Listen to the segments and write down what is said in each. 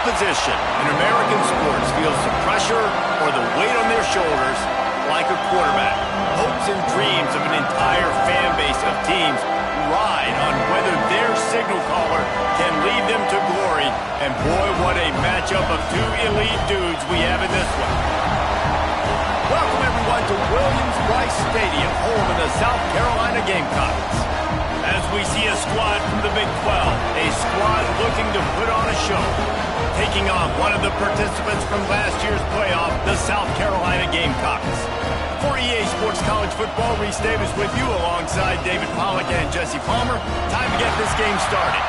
position in American sports feels the pressure or the weight on their shoulders like a quarterback. Hopes and dreams of an entire fan base of teams ride on whether their signal caller can lead them to glory. And boy, what a matchup of two elite dudes we have in this one. Welcome everyone to Williams-Brice Stadium, home of the South Carolina Gamecocks. As we see a squad from the Big 12, a squad looking to put on a show, taking on one of the participants from last year's playoff, the South Carolina Gamecocks. For EA Sports College Football, Reese Davis with you alongside David Pollack and Jesse Palmer. Time to get this game started.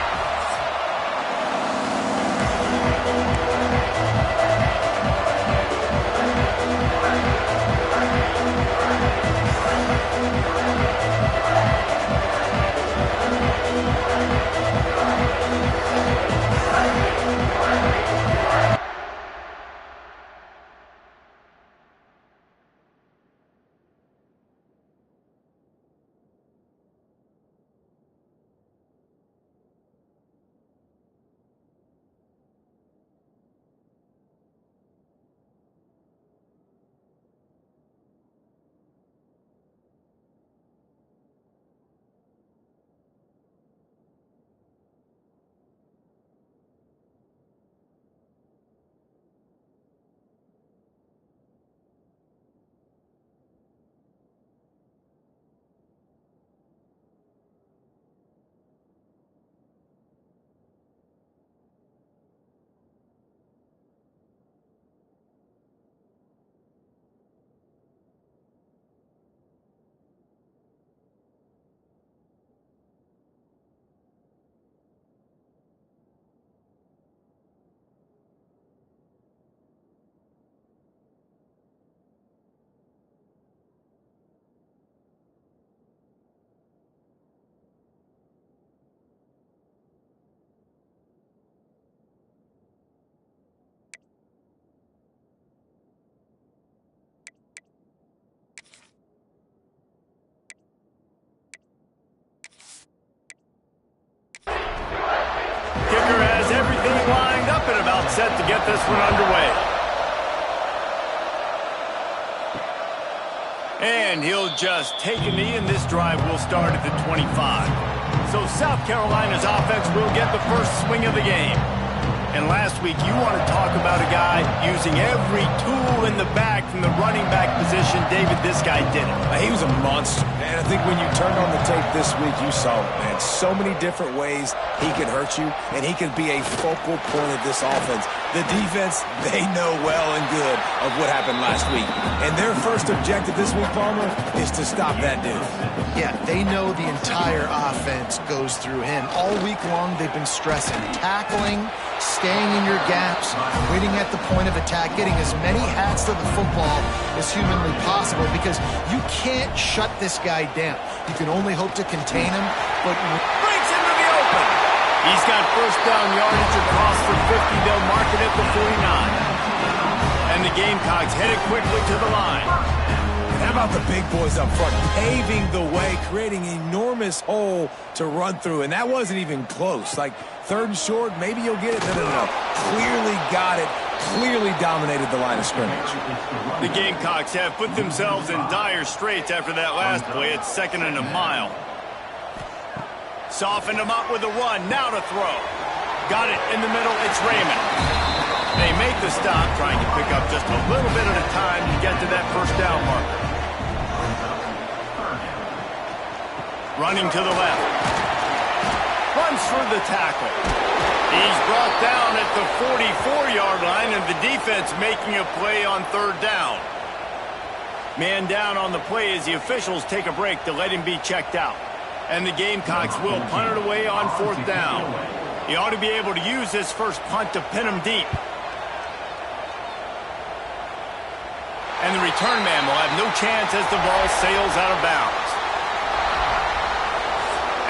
Kicker has everything lined up and about set to get this one underway. And he'll just take a knee, and this drive will start at the 25. So South Carolina's offense will get the first swing of the game. And last week, you want to talk about a guy using every tool in the bag from the running back position. David, this guy did it. He was a monster. And I think when you turned on the tape this week, you saw it, man. So many different ways he could hurt you, and he could be a focal point of this offense. The defense, they know well and good of what happened last week. And their first objective this week, Palmer, is to stop that dude. Yeah, they know the entire offense goes through him. All week long, they've been stressing tackling, staying in your gaps, waiting at the point of attack, getting as many hats to the football as humanly possible, because you can't shut this guy down. You can only hope to contain him, but Breaks into the open. He's got first down yardage across the 50. They'll mark it at the 49. And the Gamecocks headed quickly to the line. And how about the big boys up front, paving the way, creating an enormous hole to run through, and that wasn't even close. Like, third and short, maybe you'll get it. No. Clearly got it. Clearly dominated the line of scrimmage. The Gamecocks have put themselves in dire straits after that last play. It's 2nd and a mile. Softened him up with a run. Now to throw. Got it in the middle. It's Raymond. They make the stop, trying to pick up just a little bit at a time to get to that first down marker. Running to the left. Runs through the tackle. He's brought down at the 44-yard line, and the defense making a play on third down. Man down on the play as the officials take a break to let him be checked out. And the Gamecocks will punt it away on fourth down. He ought to be able to use this first punt to pin him deep. And the return man will have no chance as the ball sails out of bounds.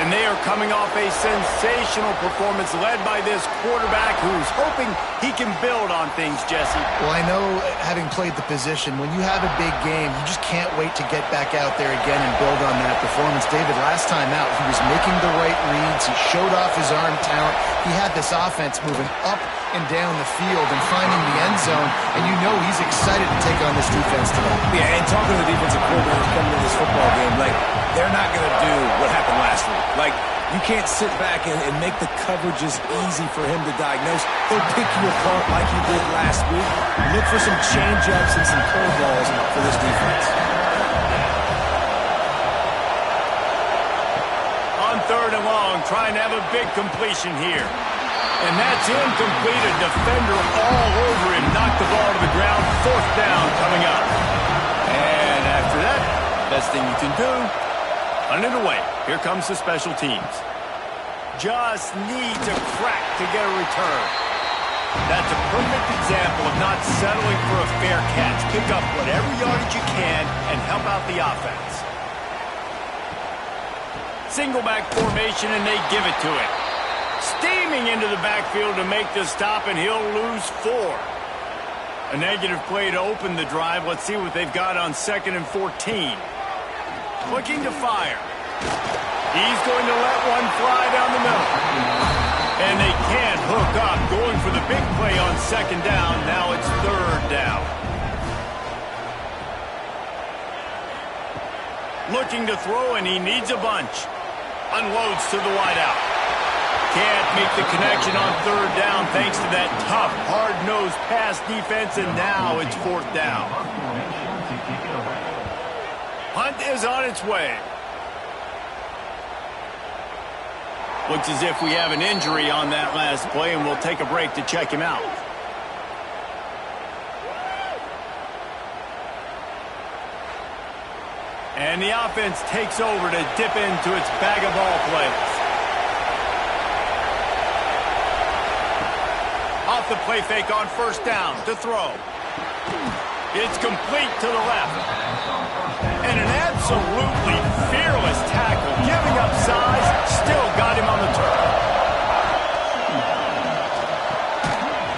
And they are coming off a sensational performance led by this quarterback who's hoping he can build on things, Jesse. Well, I know, having played the position, when you have a big game, you just can't wait to get back out there again and build on that performance. David, last time out, he was making the right reads. He showed off his arm talent. He had this offense moving up knocking down the field and finding the end zone, and you know he's excited to take on this defense today. Yeah, and talking to the defensive coordinator coming to this football game, like, they're not going to do what happened last week. Like, you can't sit back and make the coverages easy for him to diagnose. He'll pick you apart like he did last week. Look for some change-ups and some curveballs for this defense. On 3rd and long, trying to have a big completion here. And that's incomplete. A defender all over him. Knocked the ball to the ground. 4th down coming up. And after that, best thing you can do, run it away. Here comes the special teams. Just needs a crack to get a return. That's a perfect example of not settling for a fair catch. Pick up whatever yardage you can and help out the offense. Single back formation, and they give it to him. Steaming into the backfield to make the stop, and he'll lose 4. A negative play to open the drive. Let's see what they've got on 2nd and 14. Looking to fire. He's going to let one fly down the middle. And they can't hook up. Going for the big play on 2nd down. Now it's 3rd down. Looking to throw, and he needs a bunch. Unloads to the wideout. Can't make the connection on 3rd down thanks to that tough, hard-nosed pass defense, and now it's 4th down. Punt is on its way. Looks as if we have an injury on that last play, and we'll take a break to check him out. And the offense takes over to dip into its bag of ball plays. Off the play fake on 1st down to throw. It's complete to the left. And an absolutely fearless tackle, giving up size, still got him on the turf.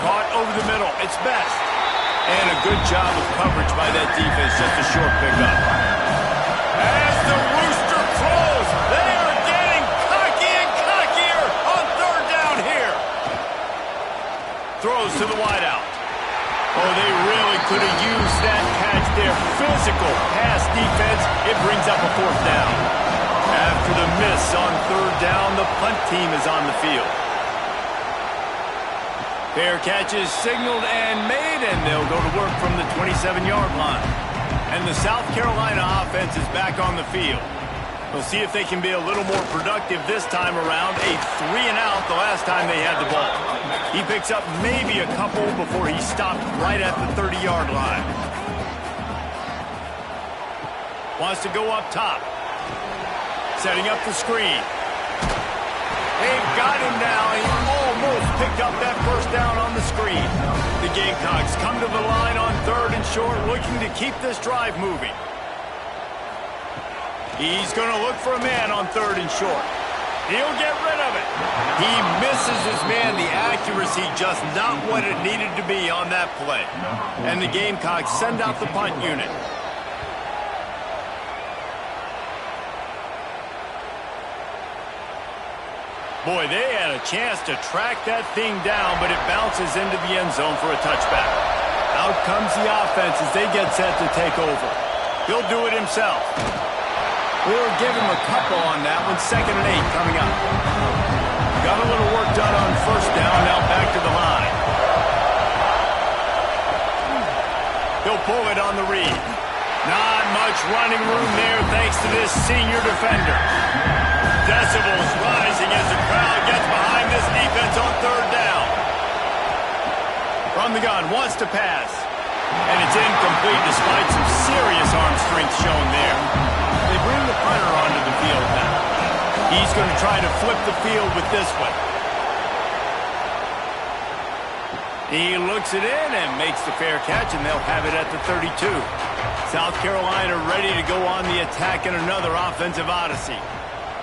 Caught over the middle, it's Best. And a good job of coverage by that defense, just a short pickup. As the rooster crows, they are getting cocky and cockier on 3rd down here. Throws to the wideout. Oh, they really could have used that catch there. Physical pass defense. It brings up a 4th down. After the miss on 3rd down, the punt team is on the field. Fair catch is signaled and made, and they'll go to work from the 27-yard line. And the South Carolina offense is back on the field. We'll see if they can be a little more productive this time around. A 3-and-out the last time they had the ball. He picks up maybe a couple before he stopped right at the 30-yard line. Wants to go up top. Setting up the screen. They've got him now. He almost picked up that 1st down on the screen. The Gamecocks come to the line on 3rd and short, looking to keep this drive moving. He's going to look for a man on 3rd and short. He'll get rid of it. He misses his man. The accuracy just not what it needed to be on that play. And the Gamecocks send out the punt unit. Boy, they had a chance to track that thing down, but it bounces into the end zone for a touchback. Out comes the offense as they get set to take over. He'll do it himself. We'll give him a couple on that one. 2nd and 8 coming up. Got a little work done on 1st down, now back to the line. He'll pull it on the read. Not much running room there thanks to this senior defender. Decibels rising as the crowd gets behind this defense on 3rd down. From the gun, wants to pass. And it's incomplete despite some serious arm strength shown there. They bring the punter onto the field now. He's going to try to flip the field with this one. He looks it in and makes the fair catch, and they'll have it at the 32. South Carolina ready to go on the attack in another offensive odyssey.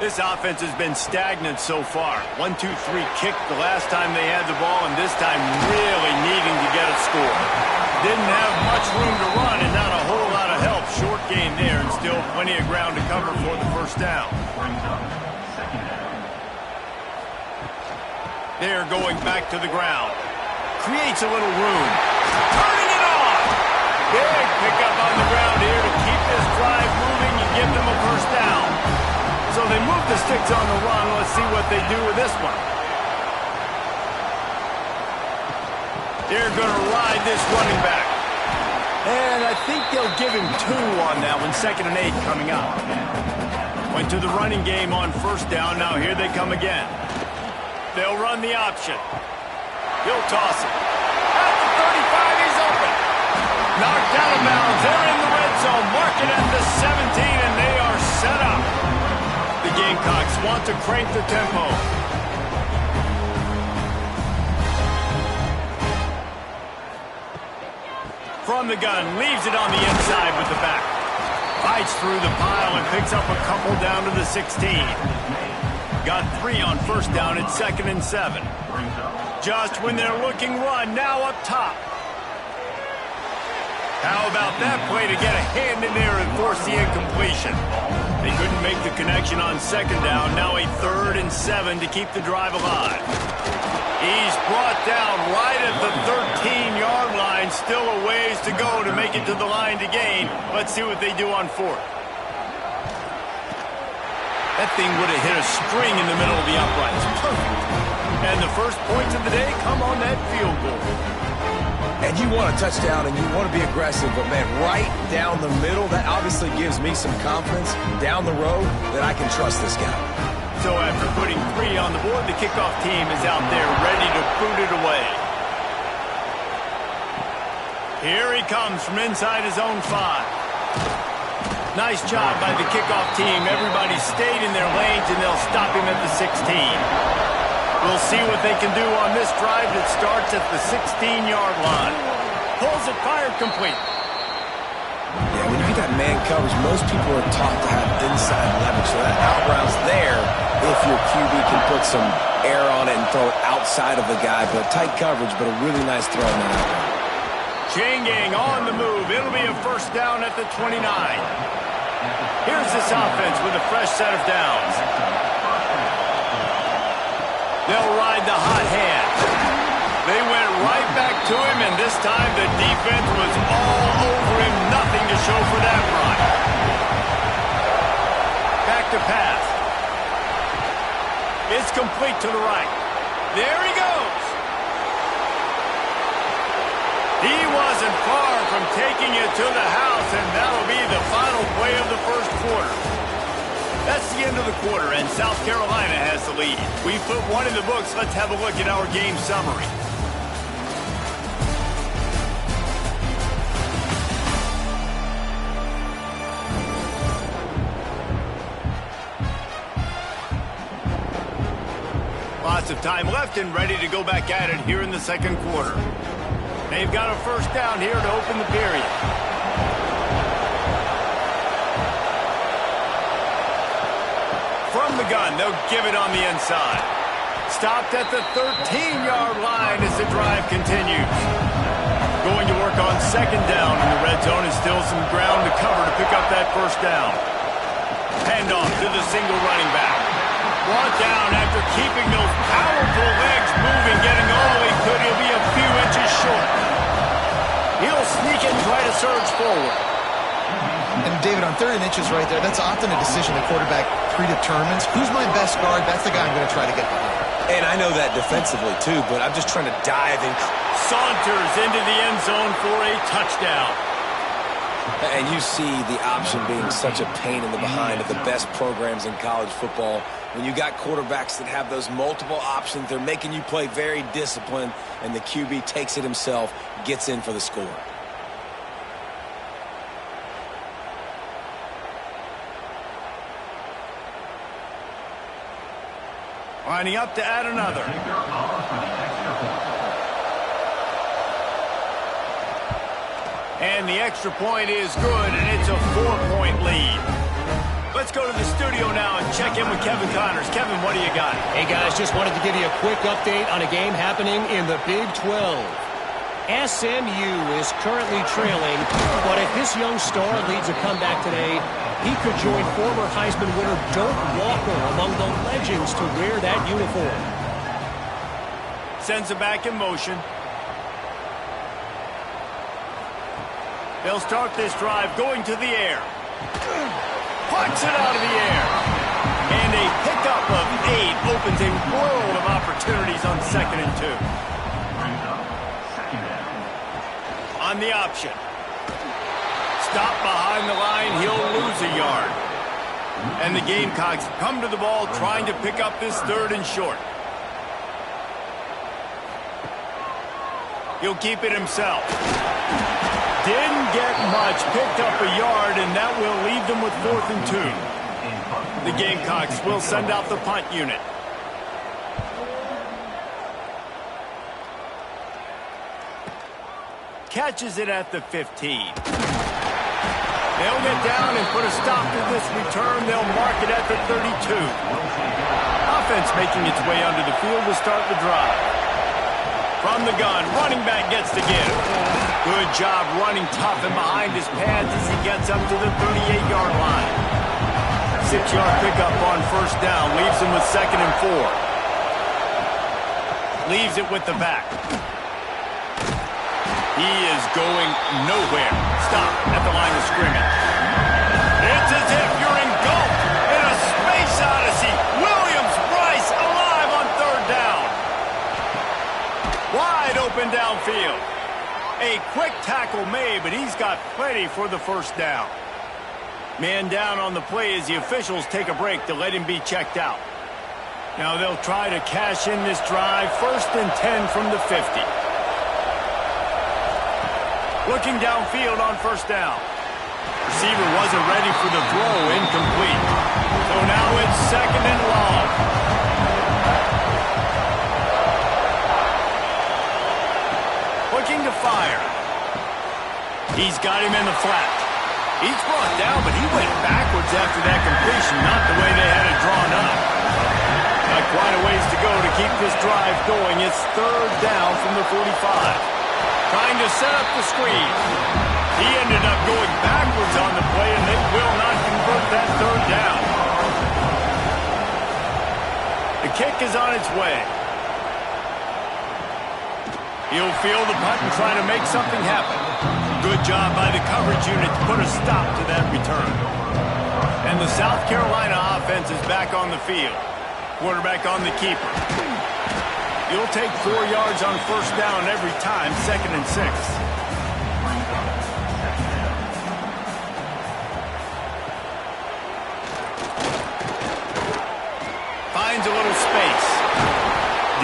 This offense has been stagnant so far. 1-2-3 kick the last time they had the ball, and this time really needing to get a score. Didn't have much room to run and not a whole lot of help. Short gain there and still plenty of ground to cover for the 1st down. They're going back to the ground. creates a little room. Turning it on. Big pickup on the ground here to keep this drive moving and give them a first down. So they move the sticks on the run. Let's see what they do with this one. They're going to ride this running back. And I think they'll give him 2 on that one. 2nd and 8 coming up. Went to the running game on first down. Now here they come again. They'll run the option. He'll toss it. At the 35, he's open. Knocked out of bounds. They're in the red zone. Mark it at the 17, and they are set up. The Gamecocks want to crank the tempo. From the gun, leaves it on the inside with the back. Fights through the pile and picks up a couple down to the 16. Got 3 on first down at 2nd and 7. Just when they're looking run, now up top. How about that play to get a hand in there and force the incompletion? They couldn't make the connection on 2nd down. Now a 3rd and 7 to keep the drive alive. He's brought down right at the 13-yard line. Still a ways to go to make it to the line to gain. Let's see what they do on 4th. That thing would have hit a string in the middle of the uprights. Perfect. And the first points of the day come on that field goal. And you want a touchdown and you want to be aggressive, but, man, right down the middle, that obviously gives me some confidence down the road that I can trust this guy. So after putting 3 on the board, the kickoff team is out there ready to boot it away. Here he comes from inside his own 5. Nice job by the kickoff team. Everybody stayed in their lanes, and they'll stop him at the 16. We'll see what they can do on this drive that starts at the 16-yard line. Pulls it, fired, complete. Yeah, when you get that man coverage, most people are taught to have inside leverage. So that out routes there, if your QB can put some air on it and throw it outside of the guy. But tight coverage, but a really nice throw on that out route. Chain gang on the move. It'll be a first down at the 29. Here's this offense with a fresh set of downs. They'll ride the hot hand. They went right back to him, and this time the defense was all over him. Nothing to show for that run. Back to pass. It's complete to the right. There he goes. He wasn't far from taking it to the house, and that'll be the final play of the first quarter. That's the end of the quarter, and South Carolina has the lead. We've put 1 in the books. Let's have a look at our game summary. Lots of time left and ready to go back at it here in the second quarter. They've got a first down here to open the period. From the gun, they'll give it on the inside. Stopped at the 13-yard line as the drive continues. Going to work on 2nd down in the red zone, and still some ground to cover to pick up that first down. Handoff to the single running back. Brought down after keeping those powerful legs moving, getting all he could. He'll be a few inches short. He'll sneak and try to surge forward. And, David, on 3rd and inches right there, that's often a decision the quarterback predetermines. Who's my best guard? That's the guy I'm going to try to get behind. And I know that defensively, too, but I'm just trying to dive in. Saunters into the end zone for a touchdown. And you see the option being such a pain in the behind of the best programs in college football. When you got quarterbacks that have those multiple options, they're making you play very disciplined, and the QB takes it himself, gets in for the score. Lining up to add another. And the extra point is good, and it's a 4-point lead. Let's go to the studio now and check in with Kevin Connors. Kevin, what do you got? Hey, guys, just wanted to give you a quick update on a game happening in the Big 12. SMU is currently trailing, but if this young star leads a comeback today, he could join former Heisman winner Doak Walker among the legends to wear that uniform. Sends it back in motion. They'll start this drive going to the air. Punch it out of the air. And a pickup of 8 opens a world of opportunities on 2nd and 2. On the option. Stop behind the line, he'll lose a yard. And the Gamecocks come to the ball trying to pick up this 3rd and short. He'll keep it himself. Didn't get much, picked up a yard, and that will leave them with 4th and 2. The Gamecocks will send out the punt unit. Catches it at the 15. They'll get down and put a stop to this return. They'll mark it at the 32. Offense making its way under the field to start the drive. From the gun, running back gets the give. Good job running tough and behind his pads as he gets up to the 38-yard line. 6-yard pickup on 1st down, leaves him with 2nd and 4. Leaves it with the back. He is going nowhere. Stop at the line of scrimmage. It's as if you're engulfed in a space odyssey. Williams-Brice alive on 3rd down. Wide open downfield. A quick tackle made, but he's got plenty for the 1st down. Man down on the play as the officials take a break to let him be checked out. Now they'll try to cash in this drive. 1st and 10 from the 50. Looking downfield on 1st down. Receiver wasn't ready for the throw, incomplete. So now it's 2nd and long. Looking to fire. He's got him in the flat. He's brought down, but he went backwards after that completion, not the way they had it drawn up. Got quite a ways to go to keep this drive going. It's 3rd down from the 45. Trying to set up the screen. He ended up going backwards on the play, and they will not convert that 3rd down. The kick is on its way. He'll field the punt and try to make something happen. Good job by the coverage unit to put a stop to that return. And the South Carolina offense is back on the field. Quarterback on the keeper. You'll take 4 yards on 1st down every time, 2nd and 6. Finds a little space.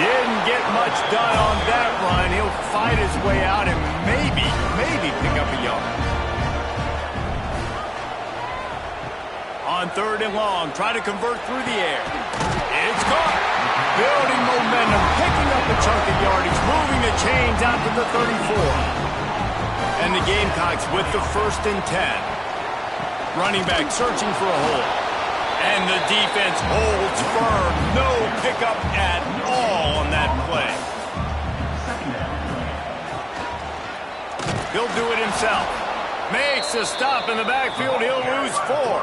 Didn't get much done on that run. He'll fight his way out and maybe pick up a yard. On 3rd and long, try to convert through the air. It's caught. Building momentum, picking up a chunk of yardage, moving the chains out to the 34. And the Gamecocks with the 1st and 10. Running back searching for a hole. And the defense holds firm. No pickup at all on that play. He'll do it himself. Makes a stop in the backfield. He'll lose 4.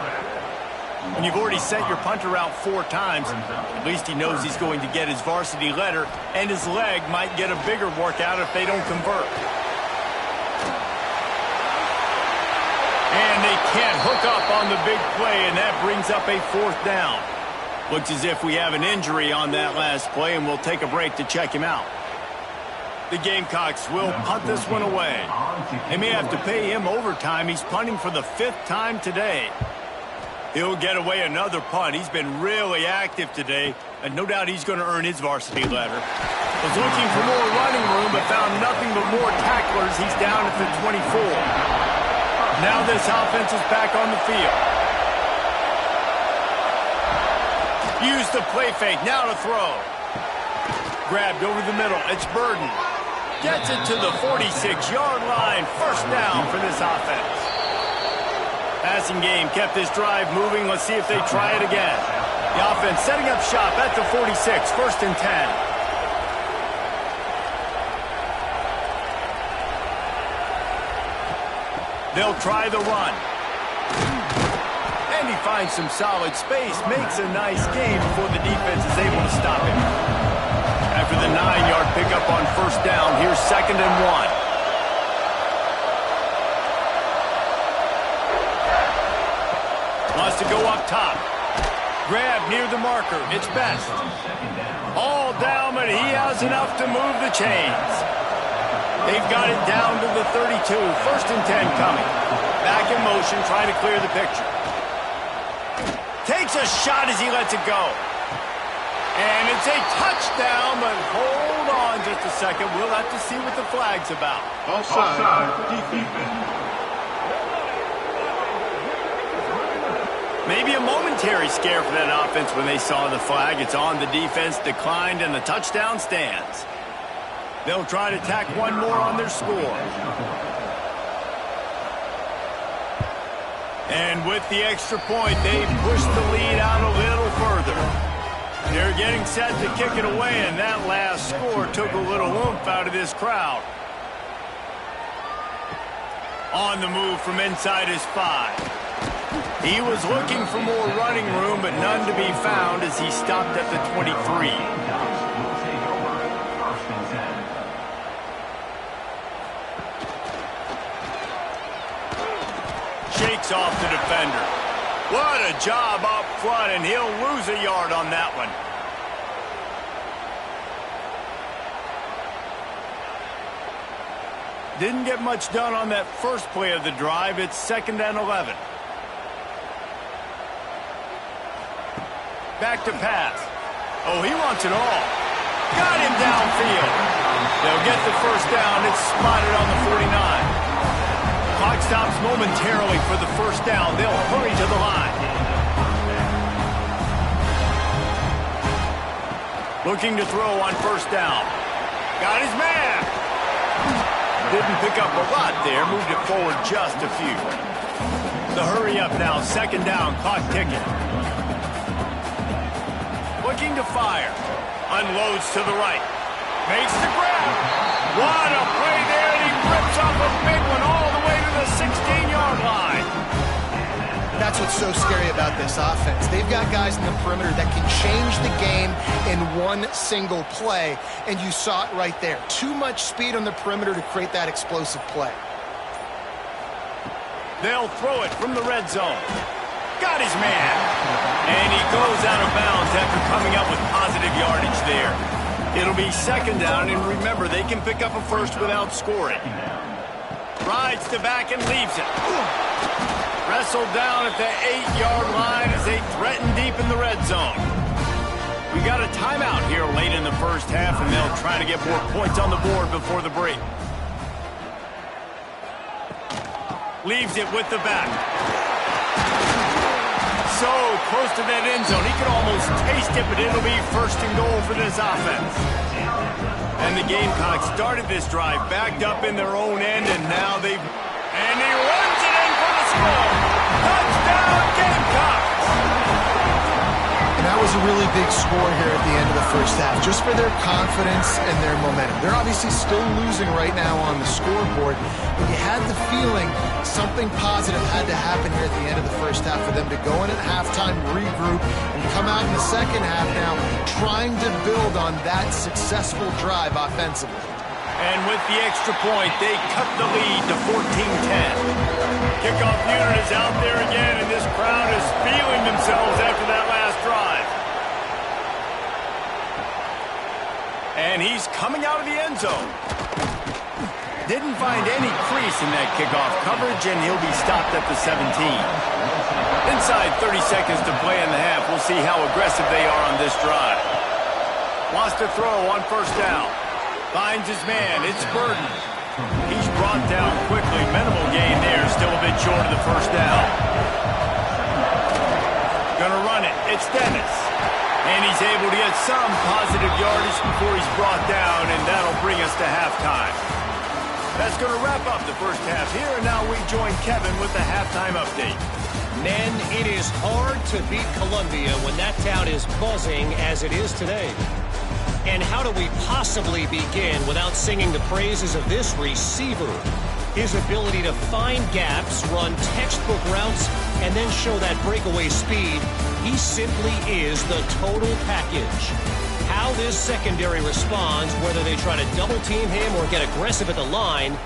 When you've already sent your punter out 4 times, at least he knows he's going to get his varsity letter, and his leg might get a bigger workout if they don't convert. And they can't hook up on the big play, and that brings up a 4th down. Looks as if we have an injury on that last play, and we'll take a break to check him out. The Gamecocks will punt this one away. They may have to pay him overtime. He's punting for the 5th time today. He'll get away another punt. He's been really active today, and no doubt he's going to earn his varsity letter. Was looking for more running room, but found nothing but more tacklers. He's down at the 24. Now this offense is back on the field. Use the play fake. Now to throw. Grabbed over the middle. It's Burden. Gets it to the 46-yard line. 1st down for this offense. Passing game kept this drive moving. Let's see if they try it again. The offense setting up shop at the 46, 1st and 10. They'll try the run. And he finds some solid space, makes a nice game before the defense is able to stop him. After the 9-yard pickup on 1st down, here's 2nd and 1. to go up top. Grab near the marker. It's Best. All down, but he has enough to move the chains. They've got it down to the 32. 1st and 10 coming. Back in motion, trying to clear the picture. Takes a shot as he lets it go. And it's a touchdown, but hold on just a second. We'll have to see what the flag's about. Offside. Defense. Maybe a momentary scare for that offense when they saw the flag. It's on, the defense declined, and the touchdown stands. They'll try to tack one more on their score. And with the extra point, they push the lead out a little further. They're getting set to kick it away, and that last score took a little oomph out of this crowd. On the move from inside his 5. He was looking for more running room, but none to be found as he stopped at the 23. Shakes off the defender. What a job up front, and he'll lose a yard on that one. Didn't get much done on that first play of the drive. It's 2nd and 11. Back to pass. Oh, he wants it all. Got him downfield. They'll get the first down. It's spotted on the 49. Clock stops momentarily for the first down. They'll hurry to the line. Looking to throw on first down. Got his man. Didn't pick up a lot there. Moved it forward just a few. The hurry up now. 2nd down. Clock ticking. Looking to fire. Unloads to the right. Makes the grab. What a play there, and he rips off a big one all the way to the 16-yard line. That's what's so scary about this offense. They've got guys in the perimeter that can change the game in one single play, and you saw it right there. Too much speed on the perimeter to create that explosive play. They'll throw it from the red zone. Got his man. And he goes out of bounds after coming up with positive yardage there. It'll be 2nd down, and remember, they can pick up a first without scoring. Rides to back and leaves it. Wrestled down at the 8-yard line as they threaten deep in the red zone. We got a timeout here late in the first half, and they'll try to get more points on the board before the break. Leaves it with the back. So close to that end zone. He could almost taste it, but it'll be 1st and goal for this offense. And the Gamecocks started this drive backed up in their own end, and now they've... And he runs it in for the score. Touchdown, Gamecocks! And that was a really big score here at the end of the first half, just for their confidence and their momentum. They're obviously still losing right now on the scoreboard, but you had the feeling something positive had to happen here at the end of the first half for them to go in at halftime, regroup, and come out in the second half now trying to build on that successful drive offensively. And with the extra point, they cut the lead to 14-10. Kickoff unit is out there again, and this crowd is feeling themselves after that last drive. And he's coming out of the end zone. Didn't find any crease in that kickoff coverage, and he'll be stopped at the 17. Inside 30 seconds to play in the half. We'll see how aggressive they are on this drive. Wants to throw on first down. Finds his man. It's Burden. He's brought down quickly. Minimal gain there. Still a bit short of the first down. Gonna run it. It's Dennis. And he's able to get some positive yardage before he's brought down, and that'll bring us to halftime. That's going to wrap up the first half here, and now we join Kevin with the halftime update. Men, it is hard to beat Columbia when that town is buzzing as it is today. And how do we possibly begin without singing the praises of this receiver? His ability to find gaps, run textbook routes, and then show that breakaway speed. He simply is the total package. How this secondary responds, whether they try to double-team him or get aggressive at the line,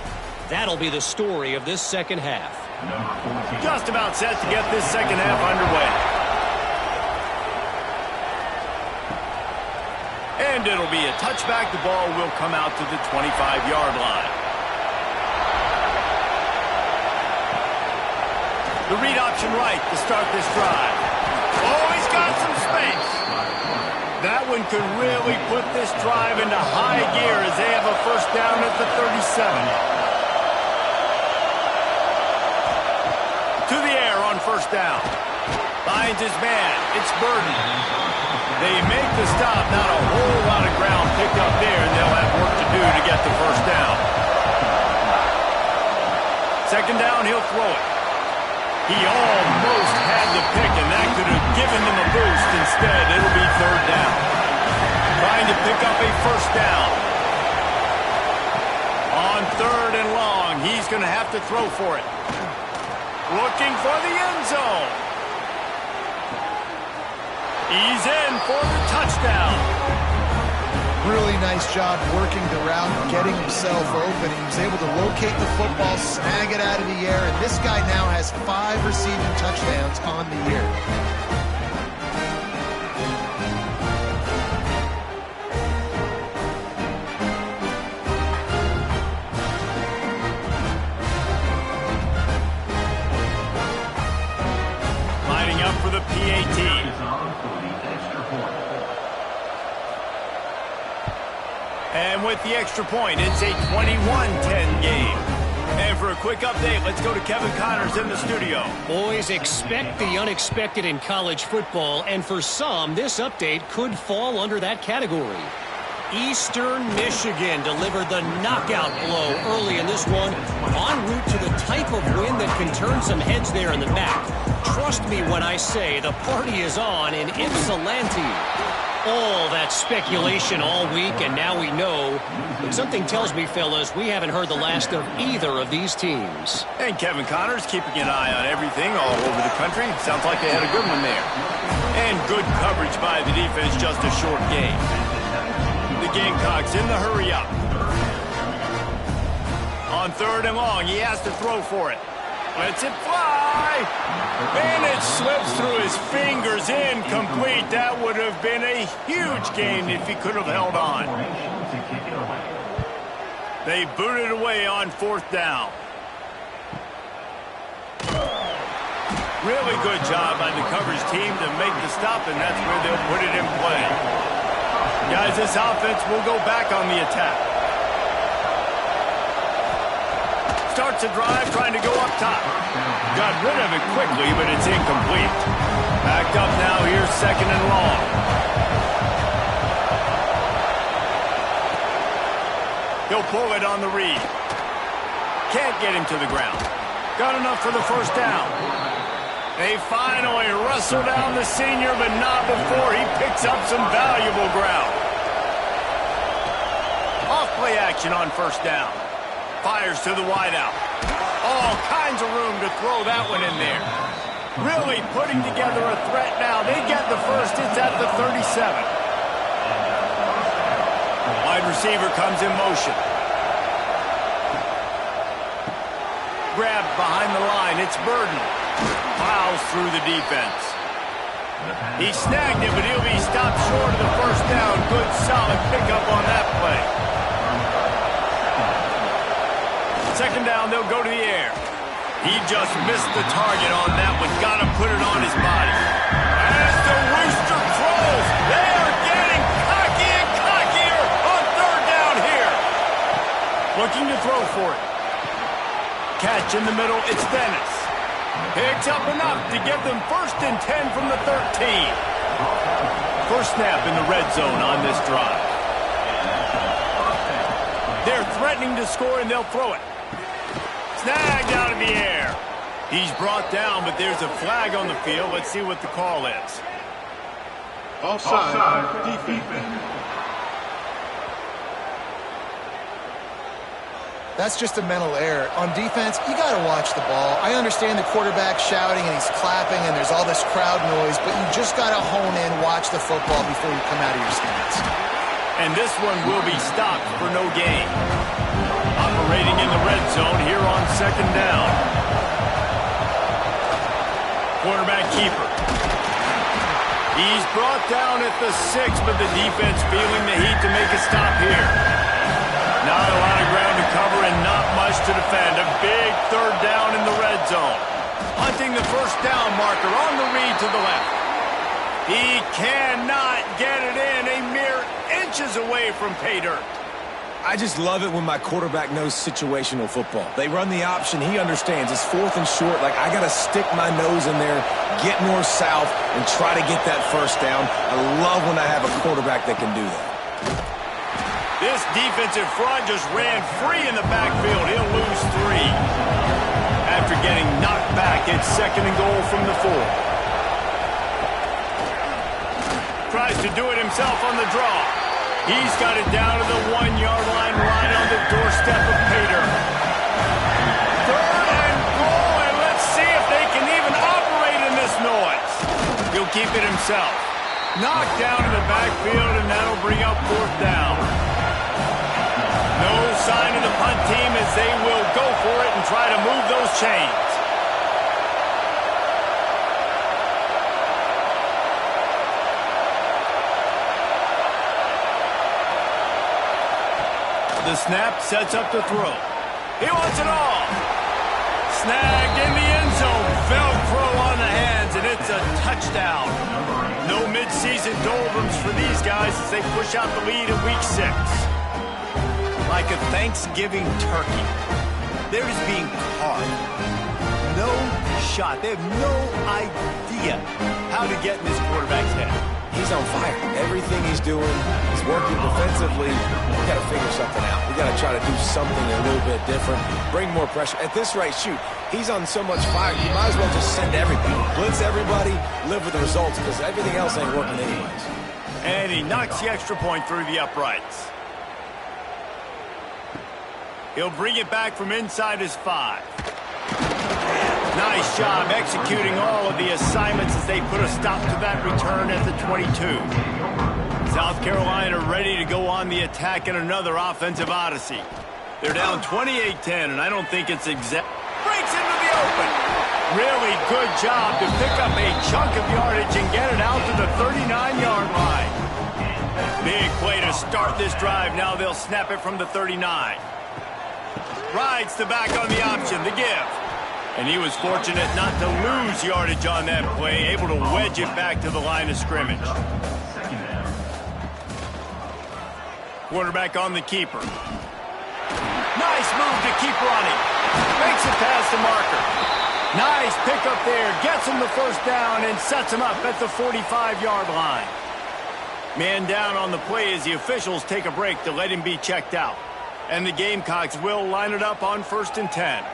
That'll be the story of this second half. Just about set to get this second half underway. And it'll be a touchback. The ball will come out to the 25-yard line. The read option right to start this drive. Oh, he's got some space. That one could really put this drive into high gear as they have a first down at the 37. To the air on first down. Finds his man. It's Burden. They make the stop. Not a whole lot of ground picked up there, and they'll have work to do to get the first down. Second down, he'll throw it. He almost had the pick, and that could have given them a boost. Instead, it'll be third down. Trying to pick up a first down. On third and long, he's going to have to throw for it. Looking for the end zone. He's in for the touchdown. Really nice job working the route, getting himself open. He was able to locate the football, snag it out of the air, and this guy now has 5 receiving touchdowns on the year. Lining up for the PAT. And with the extra point, it's a 21-10 game. And for a quick update, let's go to Kevin Connors in the studio. Boys, expect the unexpected in college football, and for some, this update could fall under that category. Eastern Michigan delivered the knockout blow early in this one, en route to the type of win that can turn some heads there in the back. Trust me when I say the party is on in Ypsilanti. All that speculation all week, and now we know. But something tells me, fellas, we haven't heard the last of either of these teams. And Kevin Connors keeping an eye on everything all over the country. Sounds like they had a good one there. And good coverage by the defense, just a short game. The Gamecocks in the hurry up. On third and long, he has to throw for it. Lets it fly. And it slips through his fingers, incomplete. That would have been a huge gain if he could have held on. They booted away on fourth down. Really good job by the coverage team to make the stop, and that's where they'll put it in play. Guys, this offense will go back on the attack. Starts a drive trying to go up top. Got rid of it quickly, but it's incomplete. Back up now, here's second and long. He'll pull it on the read. Can't get him to the ground. Got enough for the first down. They finally wrestle down the senior, but not before he picks up some valuable ground. Off play action on first down. Fires to the wideout. All kinds of room to throw that one in there. Really putting together a threat now. They get the first. It's at the 37. Wide receiver comes in motion. Grabbed behind the line. It's Burden. Plows through the defense. He snagged it, but he'll be stopped short of the first down. Good, solid pickup on that play. Second down, they'll go to the air. He just missed the target on that one. Got to put it on his body. As the rooster crows, they are getting cocky and cockier on third down here. Looking to throw for it. Catch in the middle, it's Dennis. Picks up enough to get them first and 10 from the 13. First snap in the red zone on this drive. They're threatening to score, and they'll throw it. Snagged out of the air. He's brought down, but there's a flag on the field. Let's see what the call is. Offside, defense. That's just a mental error. On defense, you got to watch the ball. I understand the quarterback shouting and he's clapping and there's all this crowd noise, but you just got to hone in, watch the football before you come out of your stance. And this one will be stopped for no gain. Operation operating in the red zone here on second down. Quarterback keeper. He's brought down at the 6, but the defense feeling the heat to make a stop here. Not a lot of ground to cover and not much to defend. A big third down in the red zone. Hunting the first down marker on the read to the left. He cannot get it in. A mere inches away from pay dirt. I just love it when my quarterback knows situational football. They run the option. He understands. It's 4th and short. Like, I got to stick my nose in there, get north-south, and try to get that first down. I love when I have a quarterback that can do that. This defensive front just ran free in the backfield. He'll lose 3. After getting knocked back, it's 2nd and goal from the 4. Tries to do it himself on the draw. He's got it down to the 1-yard line, right on the doorstep of Pater. 3rd and goal, and let's see if they can even operate in this noise. He'll keep it himself. Knocked down in the backfield, and that'll bring up 4th down. No sign of the punt team as they will go for it and try to move those chains. The snap sets up the throw. He wants it all. Snagged in the end zone. Velcro on the hands, and it's a touchdown. No midseason doldrums for these guys as they push out the lead in week 6. Like a Thanksgiving turkey, they're just being carved. No shot. They have no idea how to get in this quarterback's head. He's on fire. Everything he's doing, he's working defensively. We got to figure something out. We got to try to do something a little bit different, bring more pressure. At this rate, shoot, he's on so much fire, you might as well just send everybody. Blitz everybody, live with the results, because everything else ain't working anyways. And he knocks the extra point through the uprights. He'll bring it back from inside his 5. Nice job executing all of the assignments as they put a stop to that return at the 22. South Carolina ready to go on the attack in another offensive odyssey. They're down 28-10, and I don't think it's exact. Breaks into the open. Really good job to pick up a chunk of yardage and get it out to the 39-yard line. Big play to start this drive. Now they'll snap it from the 39. Rides the back on the option, the give. And he was fortunate not to lose yardage on that play, able to wedge it back to the line of scrimmage. Quarterback on the keeper. Nice move to keep running. Makes it past the marker. Nice pickup there. Gets him the first down and sets him up at the 45-yard line. Man down on the play as the officials take a break to let him be checked out. And the Gamecocks will line it up on 1st and 10.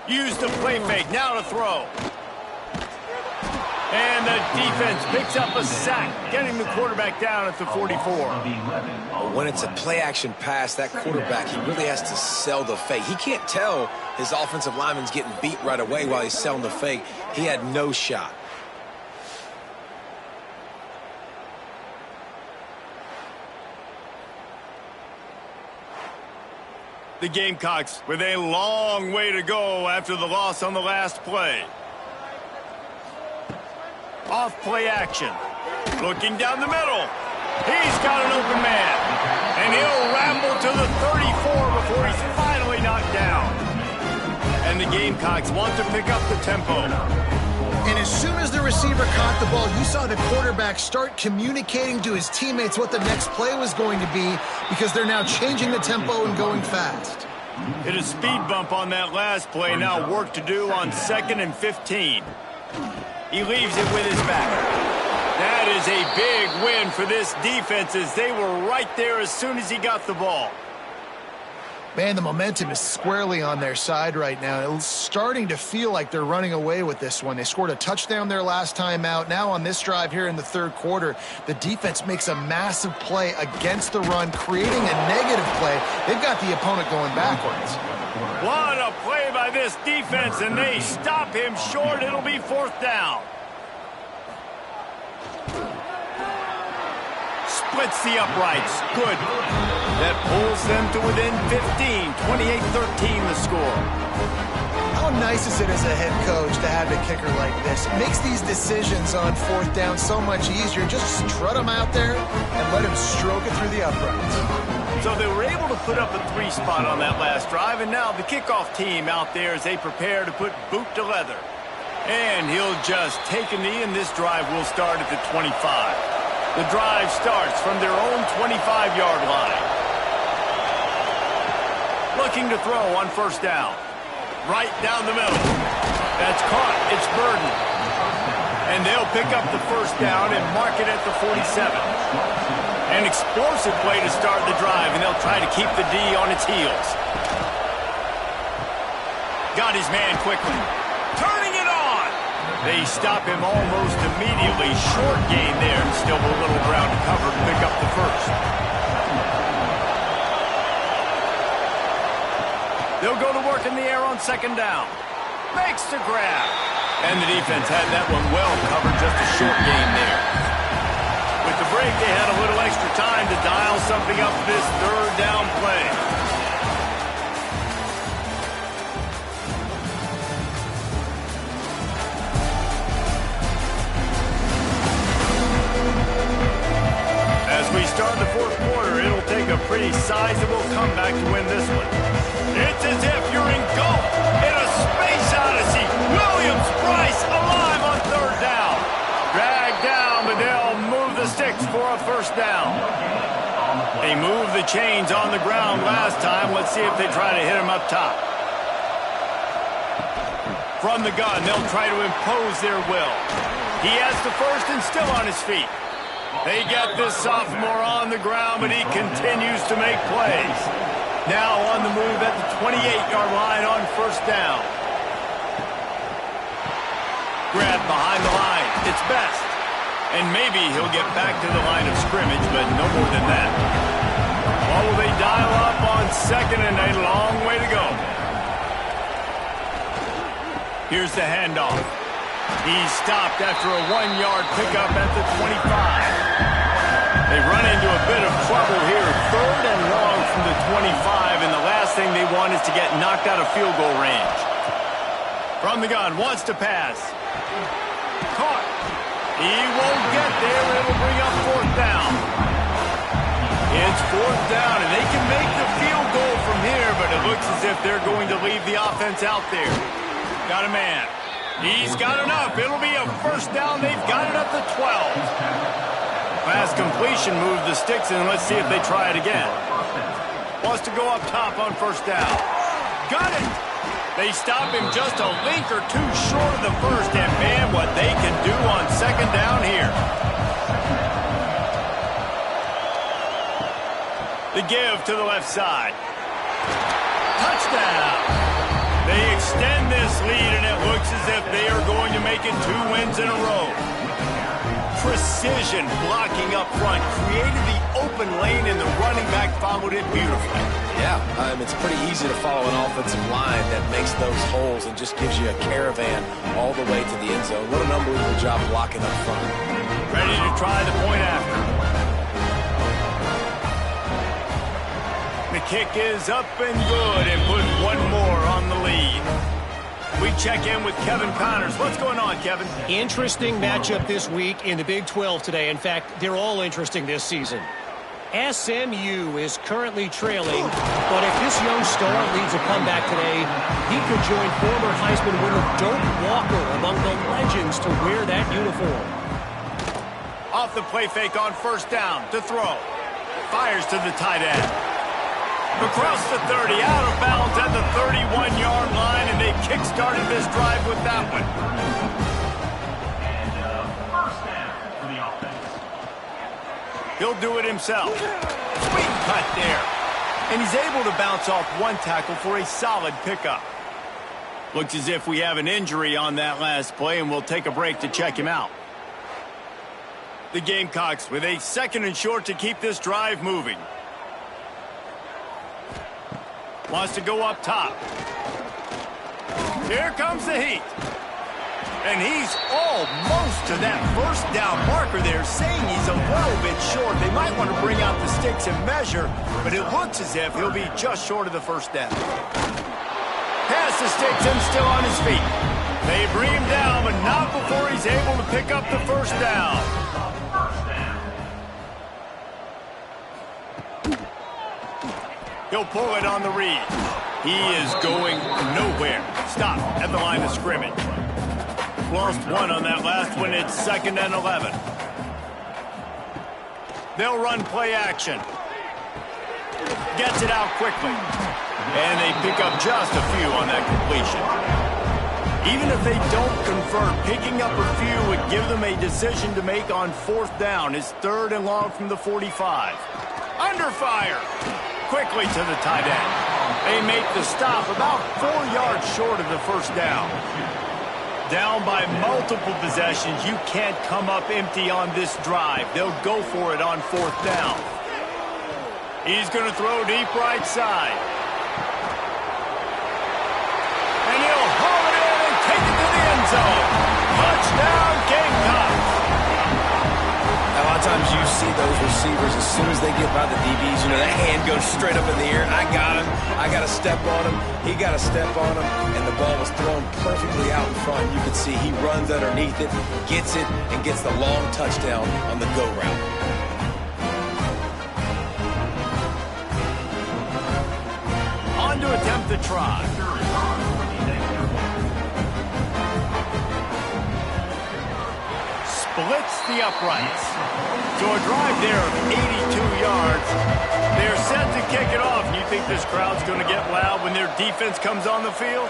Use the play fake, now to throw. And the defense picks up a sack, getting the quarterback down at the 44. When it's a play-action pass, that quarterback, he really has to sell the fake. He can't tell his offensive lineman's getting beat right away while he's selling the fake. He had no shot. The Gamecocks with a long way to go after the loss on the last play. Off play action. Looking down the middle. He's got an open man. And he'll ramble to the 34 before he's finally knocked down. And the Gamecocks want to pick up the tempo. And as soon as the receiver caught the ball, you saw the quarterback start communicating to his teammates what the next play was going to be, because they're now changing the tempo and going fast. Hit a speed bump on that last play. Now work to do on 2nd and 15. He leaves it with his back. That is a big win for this defense as they were right there as soon as he got the ball. Man, the momentum is squarely on their side right now. It's starting to feel like they're running away with this one. They scored a touchdown their last time out. Now on this drive here in the 3rd quarter, the defense makes a massive play against the run, creating a negative play. They've got the opponent going backwards. What a play by this defense, and they stop him short. It'll be 4th down. splits the uprights. Good. That pulls them to within 15. 28-13 the score. How nice is it as a head coach to have a kicker like this? It makes these decisions on fourth down so much easier. Just strut him out there and let him stroke it through the uprights. So they were able to put up a 3 spot on that last drive, and now the kickoff team out there as they prepare to put boot to leather. And he'll just take a knee, and this drive will start at the 25. The drive starts from their own 25-yard line. Looking to throw on first down. Right down the middle. That's caught. It's Burden. And they'll pick up the first down and mark it at the 47. An explosive play to start the drive, and they'll try to keep the D on its heels. Got his man quickly. Turning it on. They stop him almost immediately. Short gain there. Still a little ground to cover to pick up the first. They'll go to work in the air on second down. Makes the grab. And the defense had that one well covered, just a short gain there. With the break, they had a little extra time to dial something up this third down play. As we start the fourth quarter, it'll take a pretty sizable comeback to win this one. It's as if you're engulfed in a space odyssey. Williams-Brice alive on third down. Dragged down, but they'll move the sticks for a first down. They moved the chains on the ground last time. Let's see if they try to hit him up top. From the gun, they'll try to impose their will. He has the first and still on his feet. They get this sophomore on the ground, but he continues to make plays. Now on the move at the 28-yard line on first down. Grab behind the line. It's Best. And maybe he'll get back to the line of scrimmage, but no more than that. Or will they dial up on second and a long way to go? Here's the handoff. He's stopped after a 1-yard pickup at the 25. They run into a bit of trouble here. Third and long from the 25, and the last thing they want is to get knocked out of field goal range. From the gun, wants to pass. Caught. He won't get there. It'll bring up fourth down. It's fourth down, and they can make the field goal from here, but it looks as if they're going to leave the offense out there. Got a man. He's got enough. It'll be a first down. They've got it at the 12. Pass completion moved the sticks, and let's see if they try it again. Wants to go up top on first down. Got it! They stop him just a link or two short of the first, and man, what they can do on second down here. The give to the left side. Touchdown! They extend this lead, and it looks as if they are going to make it 2 wins in a row. Precision blocking up front created the open lane, and the running back followed it beautifully. Yeah, it's pretty easy to follow an offensive line that makes those holes and just gives you a caravan all the way to the end zone. What an unbelievable job blocking up front. Ready to try the point after. The kick is up and good, and put one more on the lead. We check in with Kevin Connors. What's going on, Kevin? Interesting matchup this week in the Big 12 today. In fact, they're all interesting this season. SMU is currently trailing, but if this young star leads a comeback today, he could join former Heisman winner Doak Walker among the legends to wear that uniform. Off the play fake on first down to throw. Fires to the tight end. Across the 30, out of bounds at the 31-yard line, and they kick-started this drive with that one. First down for the offense. He'll do it himself. Sweet cut there. And he's able to bounce off one tackle for a solid pickup. Looks as if we have an injury on that last play, and we'll take a break to check him out. The Gamecocks with a second and short to keep this drive moving. Wants to go up top. Here comes the heat. And he's almost to that first down marker there, saying he's a little bit short. They might want to bring out the sticks and measure, but it looks as if he'll be just short of the first down. Past the sticks and still on his feet. They bring him down, but not before he's able to pick up the first down. He'll pull it on the read. He is going nowhere. Stop at the line of scrimmage. Lost one on that last one. It's 2nd and 11. They'll run play action. Gets it out quickly. And they pick up just a few on that completion. Even if they don't convert, picking up a few would give them a decision to make on 4th down. It's 3rd and long from the 45. Under fire. Quickly to the tight end. They make the stop about 4 yards short of the first down. Down by multiple possessions, you can't come up empty on this drive. They'll go for it on 4th down. He's going to throw deep right side. And he'll haul it in and take it to the end zone. Touchdown, Gamecocks. A lot of times you see those receivers, as soon as they get by the DBs, that hand goes straight up in the air. I got him. I got to step on him. He got to step on him. And the ball was thrown perfectly out in front. You can see he runs underneath it, gets it, and gets the long touchdown on the go route. On to attempt the try. Splits the uprights. So a drive there of 82 yards. They're set to kick it off. And you think this crowd's going to get loud when their defense comes on the field?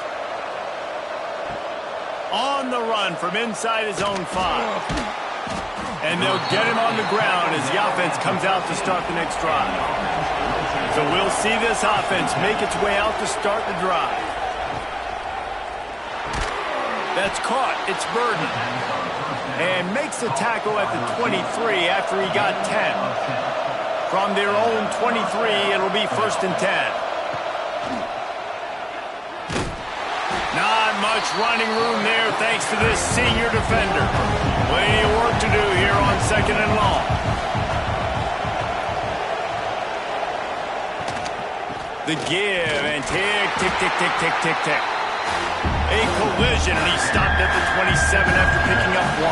On the run from inside his own 5. And they'll get him on the ground as the offense comes out to start the next drive. So we'll see this offense make its way out to start the drive. That's caught. It's Burden. And makes the tackle at the 23 after he got 10. From their own 23, it'll be 1st and 10. Not much running room there thanks to this senior defender. Plenty of work to do here on 2nd and long. The give and tick, tick, tick, tick, tick, tick, tick. A collision, and he stopped at the 27 after picking up 1.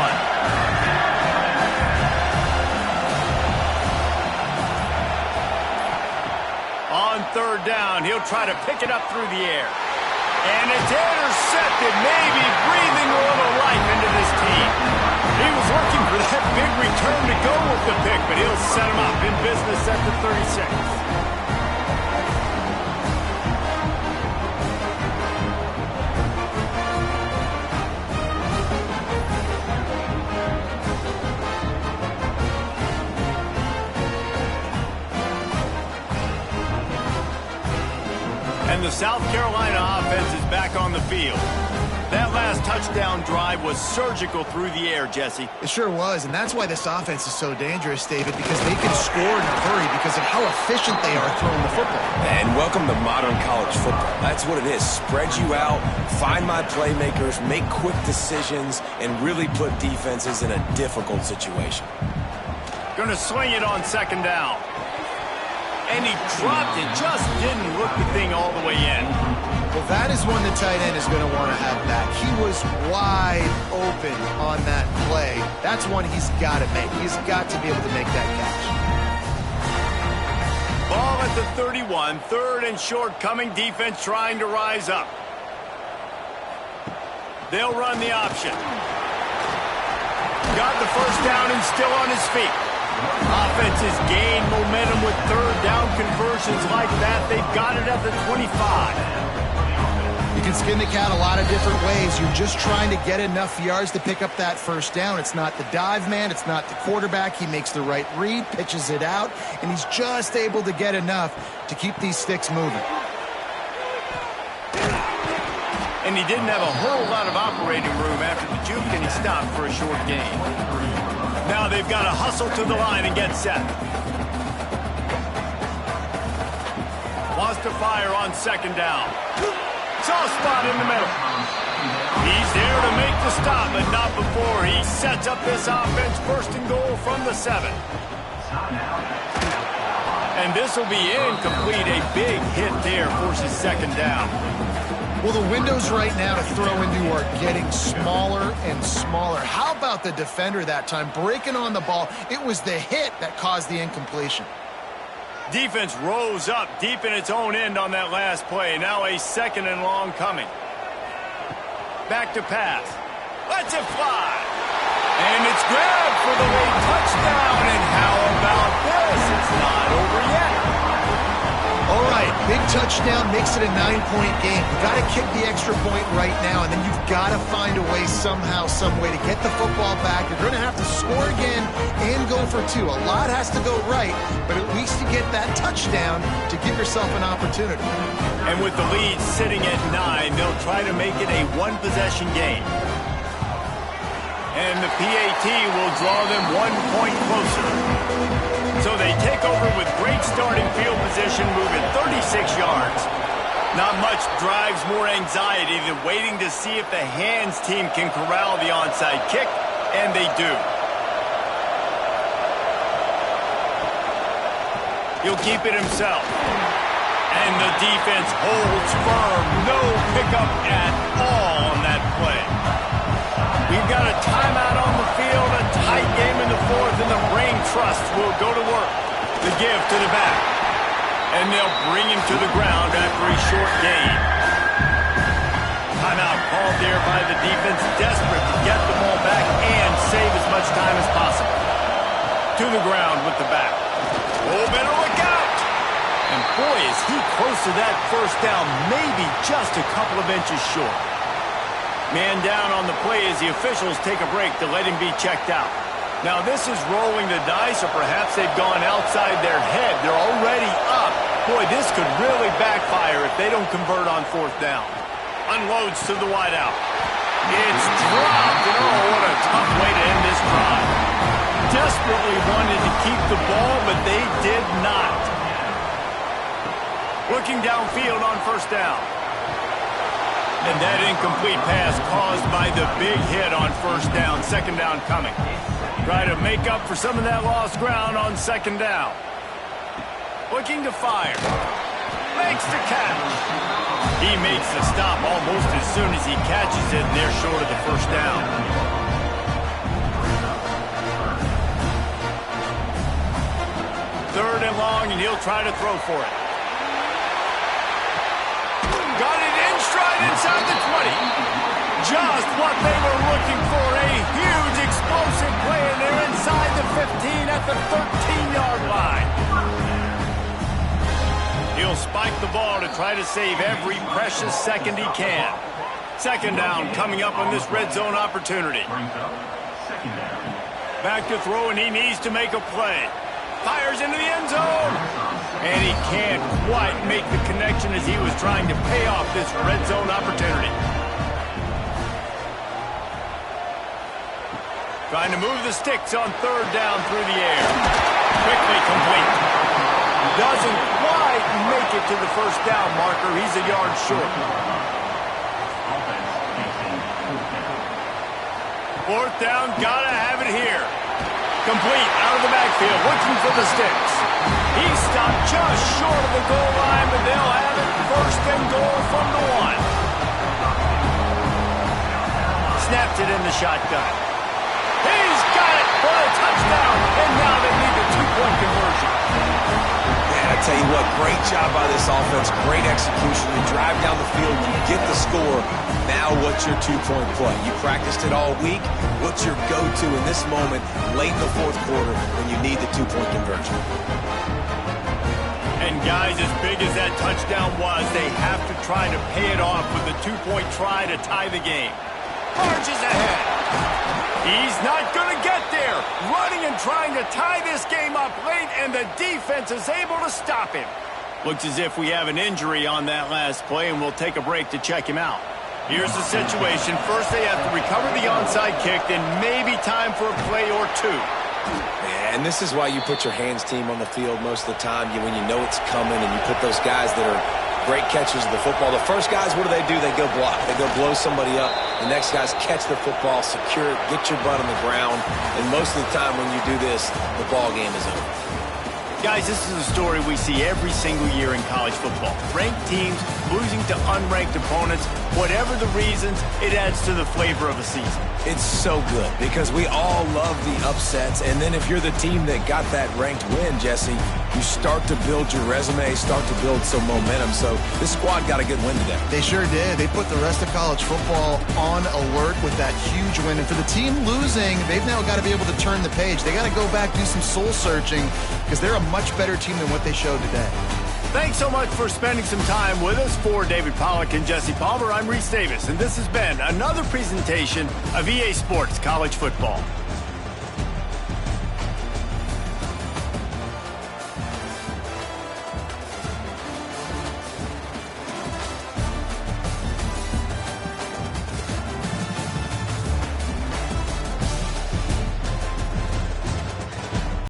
On 3rd down, he'll try to pick it up through the air. And it's intercepted, maybe breathing a little life into this team. He was looking for that big return to go with the pick, but he'll set him up in business at the 36. And the South Carolina offense is back on the field. That last touchdown drive was surgical through the air, Jesse. It sure was, and that's why this offense is so dangerous, David, because they can score in a hurry because of how efficient they are throwing the football. And welcome to modern college football. That's what it is. Spread you out, find my playmakers, make quick decisions, and really put defenses in a difficult situation. Going to swing it on 2nd down. And he dropped it, just didn't look the thing all the way in. Well, that is one the tight end is going to want to have back. He was wide open on that play. That's one he's got to make. He's got to be able to make that catch. Ball at the 31, 3rd and short, coming defense trying to rise up. They'll run the option. Got the first down and still on his feet. Offenses gain momentum with 3rd down conversions like that. They've got it at the 25. You can skin the cat a lot of different ways. You're just trying to get enough yards to pick up that first down. It's not the dive man. It's not the quarterback. He makes the right read, pitches it out, and he's just able to get enough to keep these sticks moving. And he didn't have a whole lot of operating room after the juke, and he stopped for a short gain. Now they've got to hustle to the line and get set. Wants to fire on 2nd down. Soft spot in the middle. He's there to make the stop, but not before he sets up this offense. First and goal from the 7. And this will be incomplete. A big hit there forces second down. Well, the windows right now to throw into are getting smaller and smaller. How about the defender that time breaking on the ball? It was the hit that caused the incompletion. Defense rose up deep in its own end on that last play. Now a second and long coming. Back to pass. Lets it fly. And it's grabbed for the late touchdown. And how about this? It's not over yet. All right, big touchdown makes it a 9-point game. You got to kick the extra point right now, and then you've got to find a way somehow, some way to get the football back. You're going to have to score again and go for 2. A lot has to go right, but at least you get that touchdown to give yourself an opportunity. And with the lead sitting at 9, they'll try to make it a one-possession game. And the PAT will draw them 1 point closer. So they take over with great starting field position, moving 36 yards. Not much drives more anxiety than waiting to see if the hands team can corral the onside kick, and they do. He'll keep it himself. And the defense holds firm. No pickup at all on that play. We've got a timeout on the field, a tight game in the 4th, and the Brain Trust will go to work. The give to the back. And they'll bring him to the ground after a short gain. Timeout called there by the defense, desperate to get the ball back and save as much time as possible. To the ground with the back. Oh, better look out! And boy, is he close to that first down, maybe just a couple of inches short. Man down on the play as the officials take a break to let him be checked out. Now this is rolling the dice, or perhaps they've gone outside their head. They're already up. Boy, this could really backfire if they don't convert on 4th down. Unloads to the wideout. It's dropped. And oh, what a tough way to end this drive. Desperately wanted to keep the ball, but they did not. Looking downfield on 1st down. And that incomplete pass caused by the big hit on 1st down. 2nd down coming. Try to make up for some of that lost ground on 2nd down. Looking to fire. Makes the catch. He makes the stop almost as soon as he catches it, and they're short of the 1st down. Third and long, and he'll try to throw for it. Got it in stride inside the 20. Just what they were looking for. A huge explosive play, and they're inside the 15 at the 13-yard line. He'll spike the ball to try to save every precious second he can. 2nd down coming up on this red zone opportunity. Back to throw, and he needs to make a play. Fires into the end zone. And he can't quite make the connection as he was trying to pay off this red zone opportunity. Trying to move the sticks on 3rd down through the air. Quickly complete. Doesn't quite make it to the 1st down marker. He's a yard short. 4th down, gotta have it here. Complete out of the backfield, looking for the sticks. He stopped just short of the goal line, but they'll have it 1st and goal from the 1. Snaps it in the shotgun. He's got it for a touchdown, and now they need the 2-point conversion. Man, I tell you what, great job by this offense, great execution. You drive down the field, you get the score. Now what's your 2-point play? You practiced it all week. What's your go-to in this moment late in the 4th quarter when you need the 2-point conversion? And guys, as big as that touchdown was, they have to try to pay it off with a 2-point try to tie the game. Marches ahead. He's not going to get there. Running and trying to tie this game up late, and the defense is able to stop him. Looks as if we have an injury on that last play, and we'll take a break to check him out. Here's the situation. First, they have to recover the onside kick, then maybe time for a play or 2. And this is why you put your hands team on the field most of the time when you know it's coming, and you put those guys that are great catchers of the football. The first guys, what do? They go block. They go blow somebody up. The next guys catch the football, secure it, get your butt on the ground. And most of the time when you do this, the ball game is over. Guys, this is a story we see every single year in college football. Ranked teams losing to unranked opponents. Whatever the reasons, it adds to the flavor of a season. It's so good because we all love the upsets. And then if you're the team that got that ranked win, Jesse, you start to build your resume, start to build some momentum. So this squad got a good win today. They sure did. They put the rest of college football on alert with that huge win. And for the team losing, they've now got to be able to turn the page. They got to go back, do some soul searching, because they're a much better team than what they showed today. Thanks so much for spending some time with us. For David Pollack and Jesse Palmer, I'm Reese Davis, and this has been another presentation of EA Sports College Football.